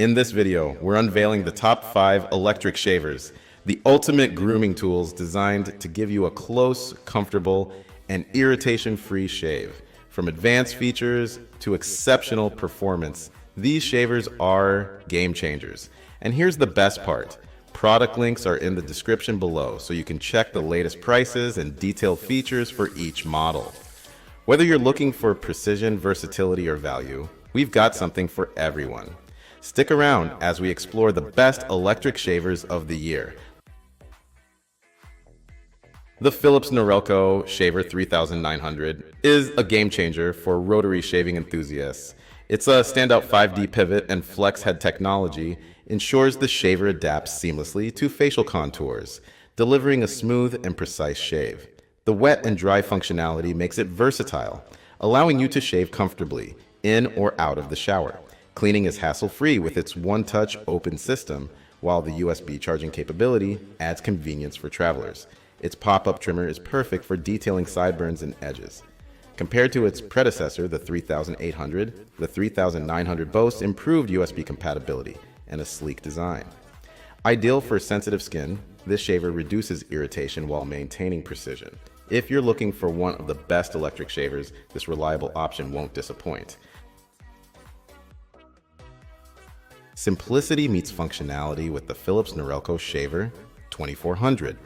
In this video, we're unveiling the top 5 electric shavers, the ultimate grooming tools designed to give you a close, comfortable, and irritation-free shave. From advanced features to exceptional performance, these shavers are game changers. And here's the best part. Product links are in the description below, so you can check the latest prices and detailed features for each model. Whether you're looking for precision, versatility, or value, we've got something for everyone. Stick around as we explore the best electric shavers of the year. The Philips Norelco Shaver 3900 is a game changer for rotary shaving enthusiasts. Its standout 5D pivot and flex head technology ensures the shaver adapts seamlessly to facial contours, delivering a smooth and precise shave. The wet and dry functionality makes it versatile, allowing you to shave comfortably in or out of the shower. Cleaning is hassle-free with its one-touch open system, while the USB charging capability adds convenience for travelers. Its pop-up trimmer is perfect for detailing sideburns and edges. Compared to its predecessor, the 3800, the 3900 boasts improved USB compatibility and a sleek design. Ideal for sensitive skin, this shaver reduces irritation while maintaining precision. If you're looking for one of the best electric shavers, this reliable option won't disappoint. Simplicity meets functionality with the Philips Norelco Shaver 2400.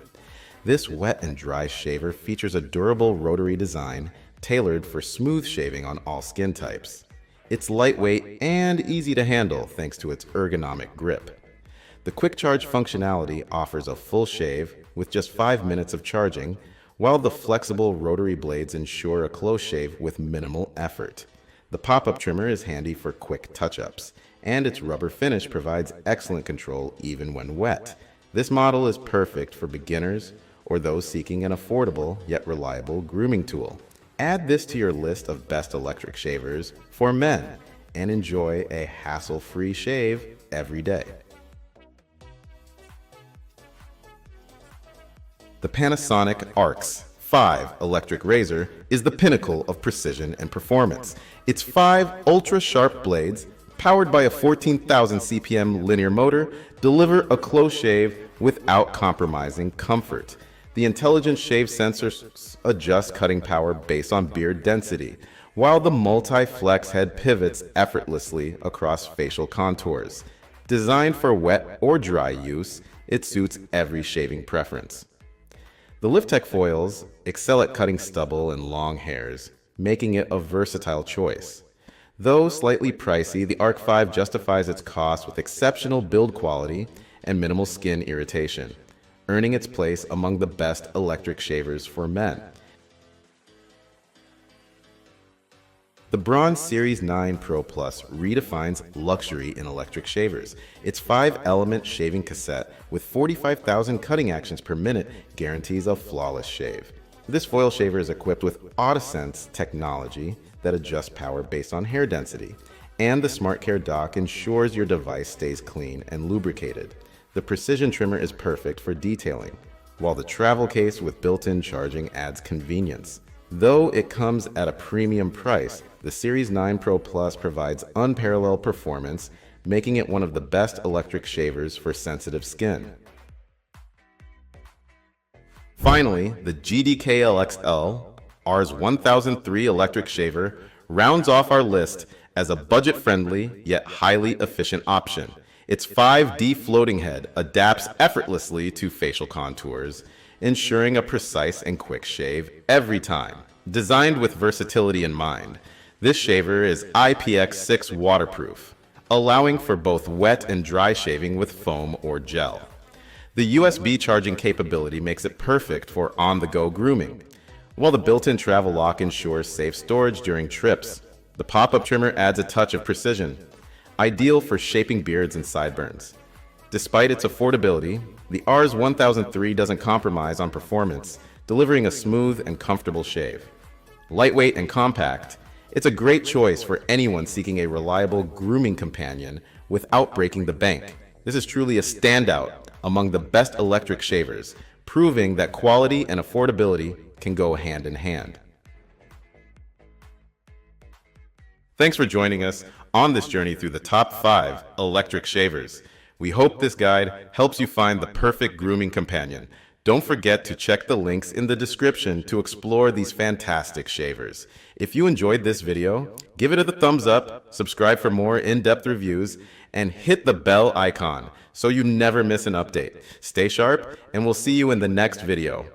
This wet and dry shaver features a durable rotary design tailored for smooth shaving on all skin types. It's lightweight and easy to handle thanks to its ergonomic grip. The quick charge functionality offers a full shave with just 5 minutes of charging, while the flexible rotary blades ensure a close shave with minimal effort. The pop-up trimmer is handy for quick touch-ups, and its rubber finish provides excellent control even when wet. This model is perfect for beginners or those seeking an affordable yet reliable grooming tool. Add this to your list of best electric shavers for men and enjoy a hassle-free shave every day. The Panasonic Arx 5 electric razor is the pinnacle of precision and performance. Its 5 ultra-sharp blades, powered by a 14,000 CPM linear motor, deliver a close shave without compromising comfort. The intelligent shave sensors adjust cutting power based on beard density, while the multi-flex head pivots effortlessly across facial contours. Designed for wet or dry use, it suits every shaving preference. The LiftTech foils excel at cutting stubble and long hairs, making it a versatile choice. Though slightly pricey, the Arc 5 justifies its cost with exceptional build quality and minimal skin irritation, earning its place among the best electric shavers for men. The Braun Series 9 Pro Plus redefines luxury in electric shavers. Its 5-element shaving cassette with 45,000 cutting actions per minute guarantees a flawless shave. This foil shaver is equipped with AutoSense technology that adjusts power based on hair density, and the SmartCare dock ensures your device stays clean and lubricated. The precision trimmer is perfect for detailing, while the travel case with built-in charging adds convenience. Though it comes at a premium price, the Series 9 Pro Plus provides unparalleled performance, making it one of the best electric shavers for sensitive skin. Finally, the GDK-LXL Rs 1003 electric shaver rounds off our list as a budget-friendly yet highly efficient option. Its 5D floating head adapts effortlessly to facial contours, ensuring a precise and quick shave every time. Designed with versatility in mind, this shaver is IPX6 waterproof, allowing for both wet and dry shaving with foam or gel. The USB charging capability makes it perfect for on-the-go grooming, while the built-in travel lock ensures safe storage during trips. The pop-up trimmer adds a touch of precision, ideal for shaping beards and sideburns. Despite its affordability, the Rs 1003 doesn't compromise on performance, delivering a smooth and comfortable shave. Lightweight and compact, it's a great choice for anyone seeking a reliable grooming companion without breaking the bank. This is truly a standout among the best electric shavers, proving that quality and affordability can go hand in hand. Thanks for joining us on this journey through the top 5 electric shavers. We hope this guide helps you find the perfect grooming companion. Don't forget to check the links in the description to explore these fantastic shavers. If you enjoyed this video, give it a thumbs up, subscribe for more in-depth reviews, and hit the bell icon so you never miss an update. Stay sharp, and we'll see you in the next video.